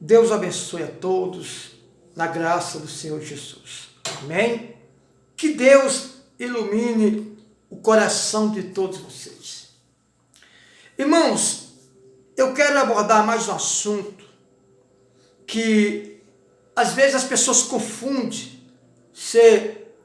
Deus abençoe a todos na graça do Senhor Jesus. Amém? Que Deus ilumine o coração de todos vocês. Irmãos, eu quero abordar mais um assunto que às vezes as pessoas confundem ser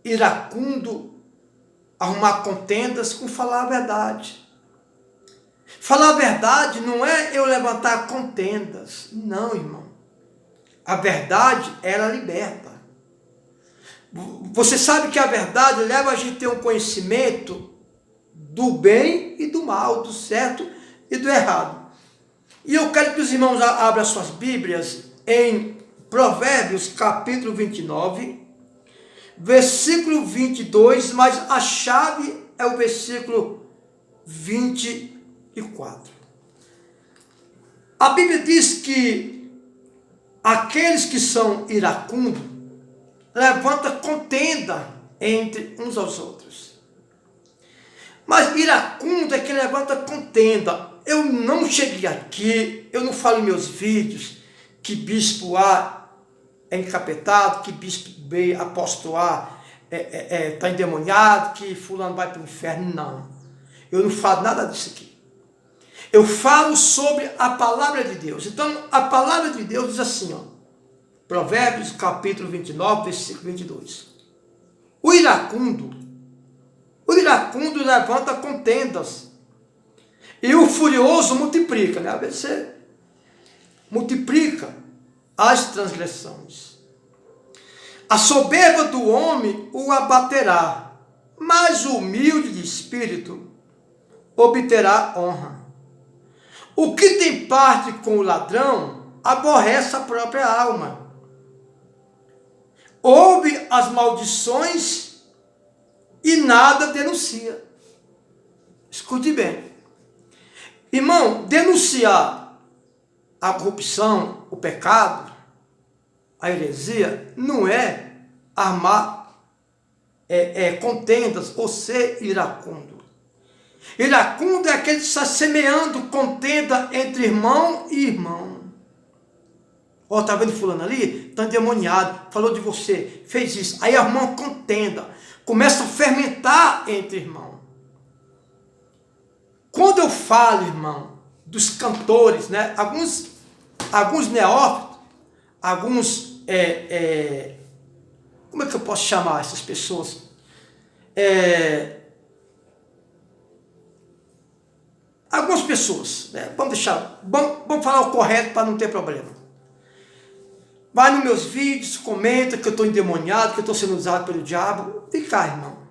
iracundo, arrumar contendas com falar a verdade. Falar a verdade não é eu levantar contendas. Não, irmão. A verdade, ela liberta. Você sabe que a verdade leva a gente a ter um conhecimento do bem e do mal, do certo e do errado. E eu quero que os irmãos abram suas Bíblias em Provérbios capítulo 29, versículo 22, mas a chave é o versículo 24. A Bíblia diz que aqueles que são iracundos levantam contenda entre uns aos outros. Mas iracundo é que levanta contenda. Eu não cheguei aqui, eu não falo em meus vídeos que bispo A é encapetado, que bispo B, apóstolo A está endemoniado, que fulano vai para o inferno. Não, eu não falo nada disso aqui. Eu falo sobre a palavra de Deus. Então, a palavra de Deus diz assim, Provérbios capítulo 29, versículo 22. O iracundo levanta contendas, e o furioso multiplica, né? Você multiplica as transgressões. A soberba do homem o abaterá, mas o humilde de espírito obterá honra. O que tem parte com o ladrão aborrece a própria alma. Ouve as maldições e nada denuncia. Escute bem. Irmão, denunciar a corrupção, o pecado, a heresia, não é armar contendas ou ser iracundo. Iracundo é aquele que está semeando contenda entre irmão e irmão. Tá vendo fulano ali? Está endemoniado, falou de você, fez isso. Aí a irmã contenda, começa a fermentar entre irmãos. Quando eu falo, irmão, dos cantores, né? Alguns neófitos, alguns, como é que eu posso chamar essas pessoas? Algumas pessoas, né? Vamos falar o correto para não ter problema. Vai nos meus vídeos, comenta que eu estou endemoniado, que eu estou sendo usado pelo diabo. Vem cá, irmão.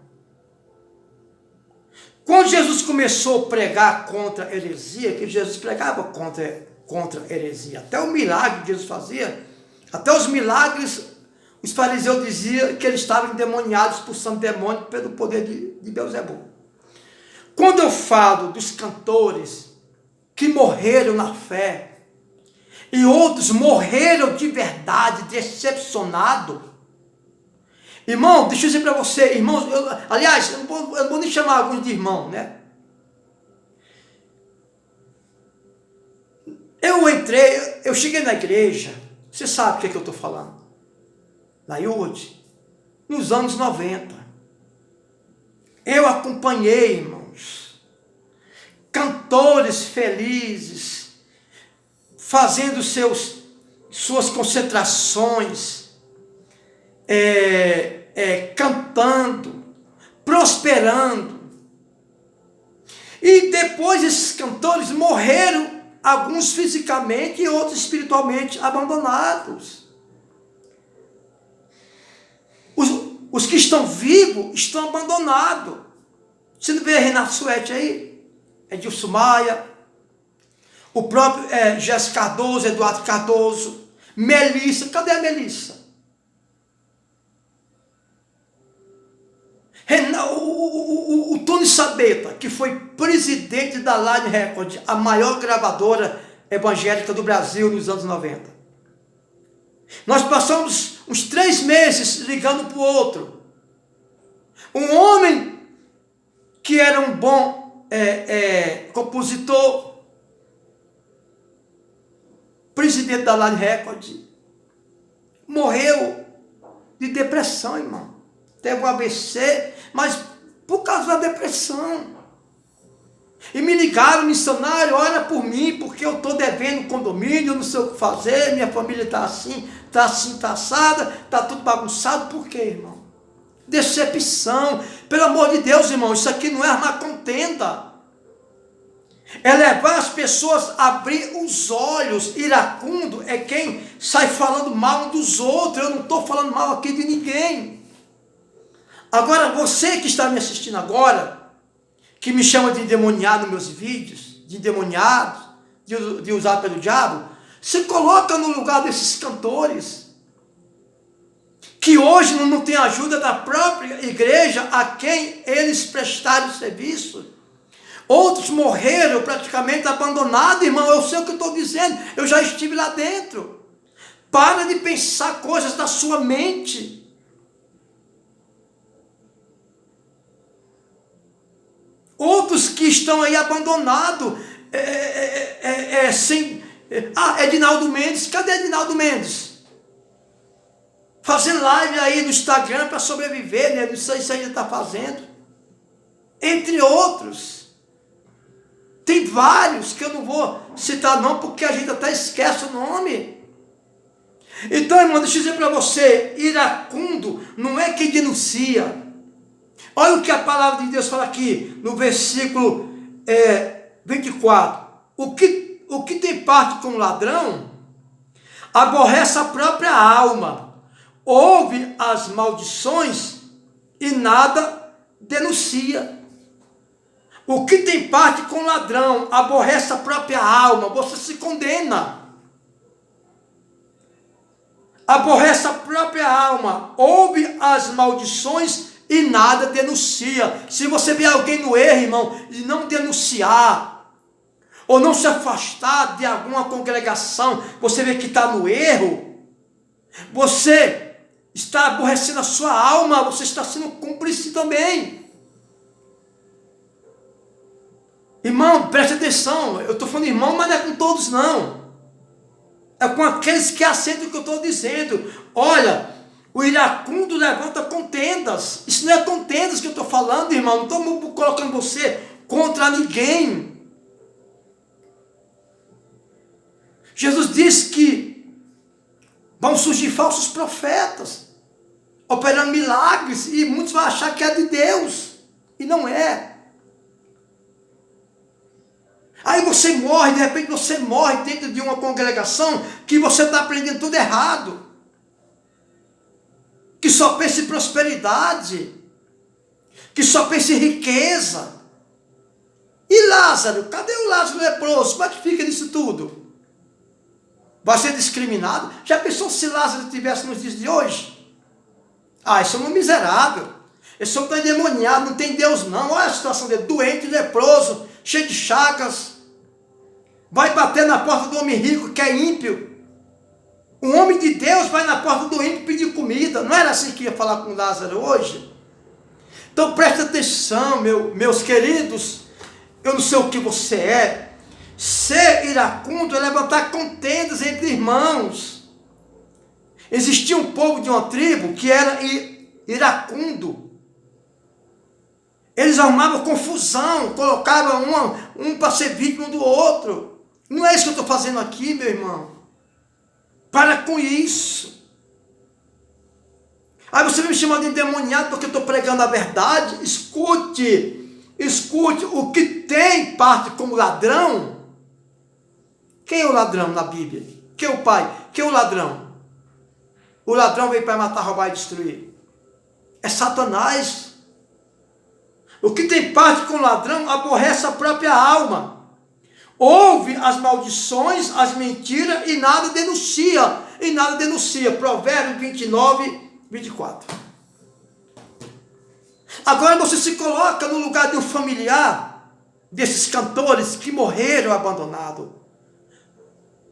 Quando Jesus começou a pregar contra a heresia, que Jesus pregava contra a heresia, até o milagre que Jesus fazia, até os milagres, os fariseus diziam que ele estava endemoniado, expulsando demônio pelo poder de Beelzebul. Quando eu falo dos cantores que morreram na fé, e outros morreram de verdade, decepcionados, irmão, deixa eu dizer para você, irmãos, aliás, eu não vou nem chamar alguns de irmão, né? Eu cheguei na igreja, você sabe o que é que eu estou falando, na IUD, nos anos 90. Eu acompanhei, irmãos, cantores felizes, fazendo suas concentrações, cantando, prosperando. E depois esses cantores morreram, alguns fisicamente e outros espiritualmente abandonados. Os que estão vivos estão abandonados. Você não vê Renato Suete aí? Edilson Maia, o próprio Jéssica Cardoso, Eduardo Cardoso, Melissa, cadê a Melissa? O Tony Sabeta, que foi presidente da Line Record, a maior gravadora evangélica do Brasil nos anos 90. Nós passamos uns 3 meses ligando para o outro. Um homem que era um bom compositor, presidente da Line Record, morreu de depressão, irmão. Teve um AVC, mas por causa da depressão. E me ligaram, missionário, ora por mim, porque eu estou devendo condomínio, eu não sei o que fazer, minha família está assim, está assada, está tudo bagunçado. Por quê, irmão? Decepção. Pelo amor de Deus, irmão, isso aqui não é armar contenda. É levar as pessoas a abrir os olhos. Iracundo é quem sai falando mal um dos outros. Eu não estou falando mal aqui de ninguém. Agora, você que está me assistindo agora, que me chama de endemoniado nos meus vídeos, de endemoniado, de usado pelo diabo, se coloca no lugar desses cantores, que hoje não tem ajuda da própria igreja a quem eles prestaram serviço. Outros morreram praticamente abandonados, irmão. Eu sei o que eu estou dizendo, eu já estive lá dentro. Para de pensar coisas da sua mente. Outros que estão aí abandonados, Edinaldo Mendes, cadê Edinaldo Mendes? Fazendo live aí no Instagram para sobreviver, né? Não sei se ainda está fazendo. Entre outros. Tem vários que eu não vou citar não, porque a gente até esquece o nome. Então, irmão, deixa eu dizer para você, iracundo não é quem denuncia. Olha o que a palavra de Deus fala aqui, no versículo 24. O que tem parte com o ladrão, aborrece a própria alma, ouve as maldições e nada denuncia. O que tem parte com o ladrão, aborrece a própria alma, você se condena. Aborrece a própria alma, ouve as maldições e nada denuncia. Se você vê alguém no erro, irmão, e não denunciar, ou não se afastar de alguma congregação, você vê que está no erro, você está aborrecendo a sua alma, você está sendo cúmplice também. Irmão, preste atenção, eu estou falando irmão, mas não é com todos não. É com aqueles que aceitam o que eu estou dizendo. Olha, o iracundo levanta contendas. Isso não é contendas que eu estou falando, irmão. Não estou colocando você contra ninguém. Jesus disse que vão surgir falsos profetas, operando milagres, e muitos vão achar que é de Deus, e não é. Aí você morre, de repente você morre dentro de uma congregação que você está aprendendo tudo errado. Que só pensa em prosperidade. Que só pensa em riqueza. E Lázaro? Cadê o Lázaro leproso? Como é que fica nisso tudo? Vai ser discriminado? Já pensou se Lázaro estivesse nos dias de hoje? Ah, esse é um miserável. Esse homem está endemoniado, não tem Deus não. Olha a situação dele, doente, leproso, cheio de chagas. Vai bater na porta do homem rico, que é ímpio. Um homem de Deus vai na porta do ímpio pedir comida. Não era assim que ia falar com Lázaro hoje? Então preste atenção, meus queridos. Eu não sei o que você é. Ser iracundo é levantar contendas entre irmãos. Existia um povo de uma tribo que era iracundo. Eles arrumavam confusão, colocavam um para ser vítima do outro. Não é isso que eu estou fazendo aqui, meu irmão. Para com isso. Aí você me chama de endemoniado porque eu estou pregando a verdade. Escute o que tem parte como ladrão. Quem é o ladrão na Bíblia? Quem é o pai? Quem é o ladrão? O ladrão veio para matar, roubar e destruir. É Satanás. O que tem parte com o ladrão aborrece a própria alma. Ouve as maldições, as mentiras e nada denuncia. E nada denuncia. Provérbios 29, 24. Agora você se coloca no lugar de um familiar desses cantores que morreram abandonados.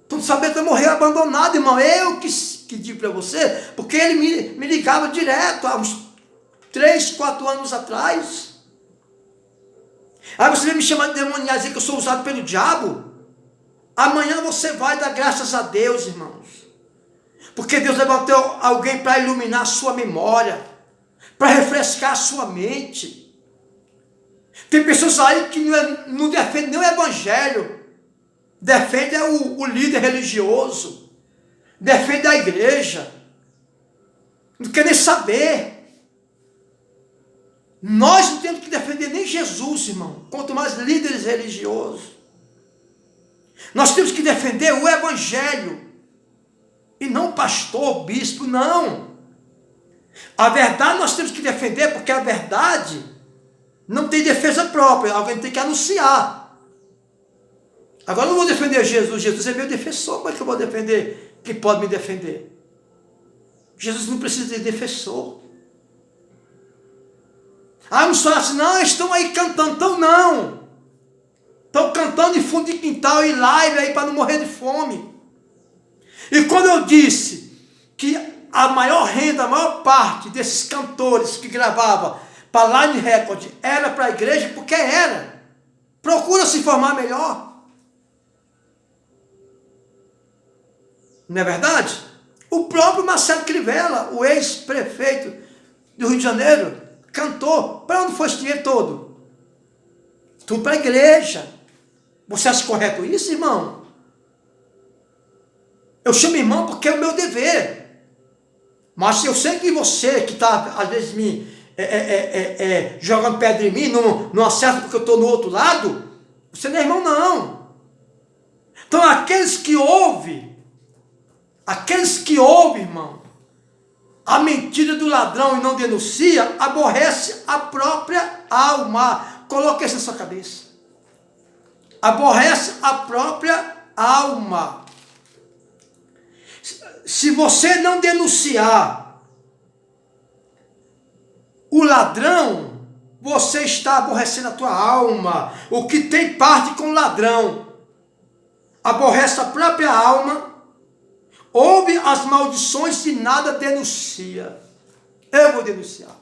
Tu não sabia que eu morri abandonado, irmão. Eu que digo para você, porque ele me ligava direto há uns 3, 4 anos atrás. Aí você vem me chamar de demoniado, dizer que eu sou usado pelo diabo. Amanhã você vai dar graças a Deus, irmãos. Porque Deus levantou alguém para iluminar a sua memória, para refrescar a sua mente. Tem pessoas aí que não defendem nem o evangelho, defende o líder religioso, defende a igreja, não quer nem saber. Nós não temos que defender nem Jesus, irmão, quanto mais líderes religiosos. Nós temos que defender o evangelho, e não pastor, bispo, não. A verdade nós temos que defender, porque a verdade não tem defesa própria, alguém tem que anunciar. Agora eu não vou defender Jesus, Jesus é meu defensor, como é que eu vou defender quem pode me defender? Jesus não precisa de defensor. Uns falam assim, não, estão aí cantando, então não. Estão cantando em fundo de quintal e live aí para não morrer de fome. E quando eu disse que a maior renda, a maior parte desses cantores que gravavam para Line Record era para a igreja, porque era. Procura se informar melhor. Não é verdade? O próprio Marcelo Crivella, o ex-prefeito do Rio de Janeiro, cantou. Para onde foi esse dinheiro todo? Tudo para a igreja. Você acha correto isso, irmão? Eu chamo irmão porque é o meu dever. Mas eu sei que você que está, às vezes, me jogando pedra em mim, não acerta porque eu estou no outro lado, você não é irmão, não. Então, aqueles que ouvem, irmão, a mentira do ladrão e não denuncia, aborrece a própria alma. Coloque isso na sua cabeça. Aborrece a própria alma. Se você não denunciar o ladrão, você está aborrecendo a tua alma. O que tem parte com o ladrão aborrece a própria alma, ouve as maldições e nada denuncia. Eu vou denunciar.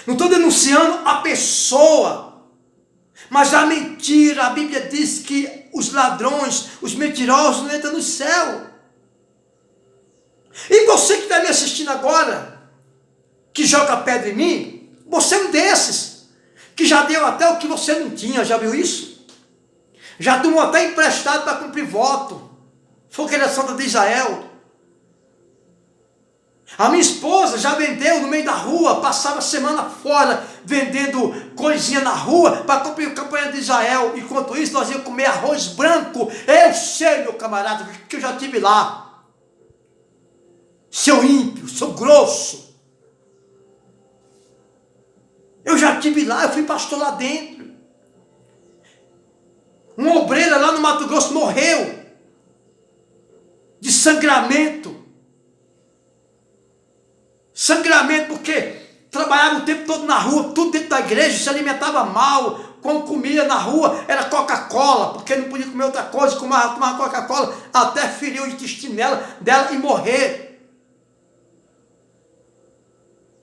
Não estou denunciando a pessoa, mas a mentira. A Bíblia diz que os ladrões, os mentirosos não entram no céu. E você que está me assistindo agora, que joga pedra em mim, você é um desses, que já deu até o que você não tinha, já viu isso? Já tomou até emprestado para cumprir voto. Foi que ele é santa de Israel. A minha esposa já vendeu no meio da rua, passava a semana fora, vendendo coisinha na rua, para cumprir a campanha de Israel. Enquanto isso, nós íamos comer arroz branco. Eu sei, meu camarada, que eu já estive lá. Seu ímpio, seu grosso. Eu já estive lá, eu fui pastor lá dentro. Uma obreira lá no Mato Grosso morreu de sangramento. Sangramento porque trabalhava o tempo todo na rua, tudo dentro da igreja, se alimentava mal. Quando comia na rua era Coca-Cola, porque não podia comer outra coisa, tomava Coca-Cola até ferir o intestino dela e morrer.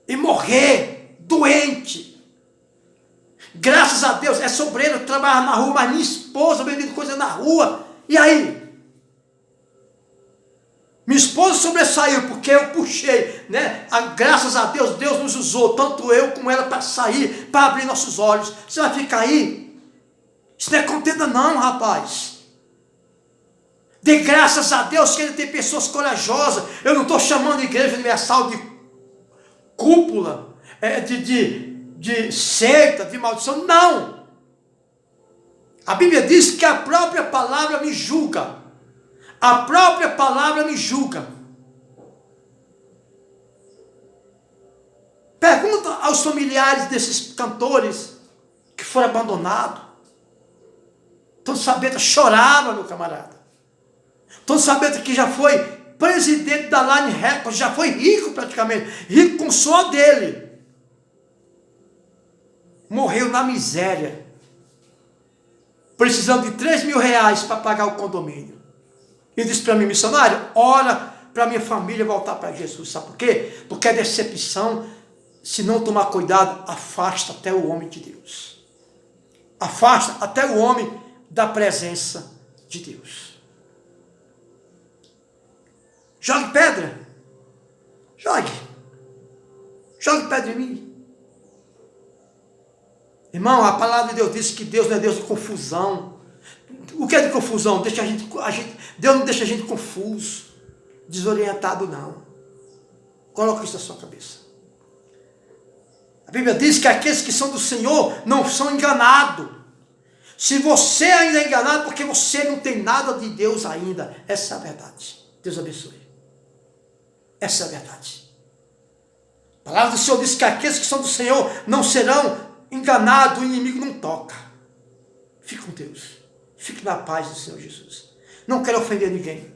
E morrer doente. Graças a Deus, essa obreira trabalhava na rua, mas minha esposa vendendo coisa na rua. E aí? Minha esposa sobressaiu porque eu puxei, né? Graças a Deus, Deus nos usou, tanto eu como ela, para sair, para abrir nossos olhos. Você vai ficar aí? Isso não é contenda não, rapaz. Dê graças a Deus que ele tem pessoas corajosas. Eu não estou chamando a Igreja Universal de cúpula, de seita, de maldição, não. A Bíblia diz que a própria palavra me julga. A própria palavra me julga. Pergunta aos familiares desses cantores que foram abandonados. Estão sabendo, chorava, meu camarada. Estão sabendo que já foi presidente da Line Record, já foi rico praticamente, rico com só dele. Morreu na miséria, precisando de 3 mil reais para pagar o condomínio. E disse para mim, missionário, ora para minha família voltar para Jesus. Sabe por quê? Porque a decepção, se não tomar cuidado, afasta até o homem de Deus. Afasta até o homem da presença de Deus. Jogue pedra. Jogue. Jogue pedra em mim. Irmão, a palavra de Deus diz que Deus não é Deus de confusão. O que é de confusão? Deus não deixa a gente confuso, desorientado, não. Coloque isso na sua cabeça. A Bíblia diz que aqueles que são do Senhor não são enganados. Se você ainda é enganado, porque você não tem nada de Deus ainda. Essa é a verdade. Deus abençoe. Essa é a verdade. A palavra do Senhor diz que aqueles que são do Senhor não serão enganados, o inimigo não toca. Fique com Deus. Fique na paz do Senhor Jesus. Não quero ofender ninguém,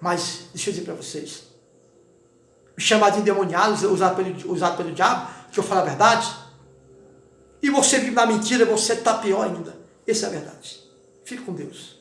mas deixa eu dizer para vocês. Me chamar de endemoniado, usado pelo diabo, que eu falo a verdade, e você vive na mentira, você está pior ainda. Essa é a verdade. Fique com Deus.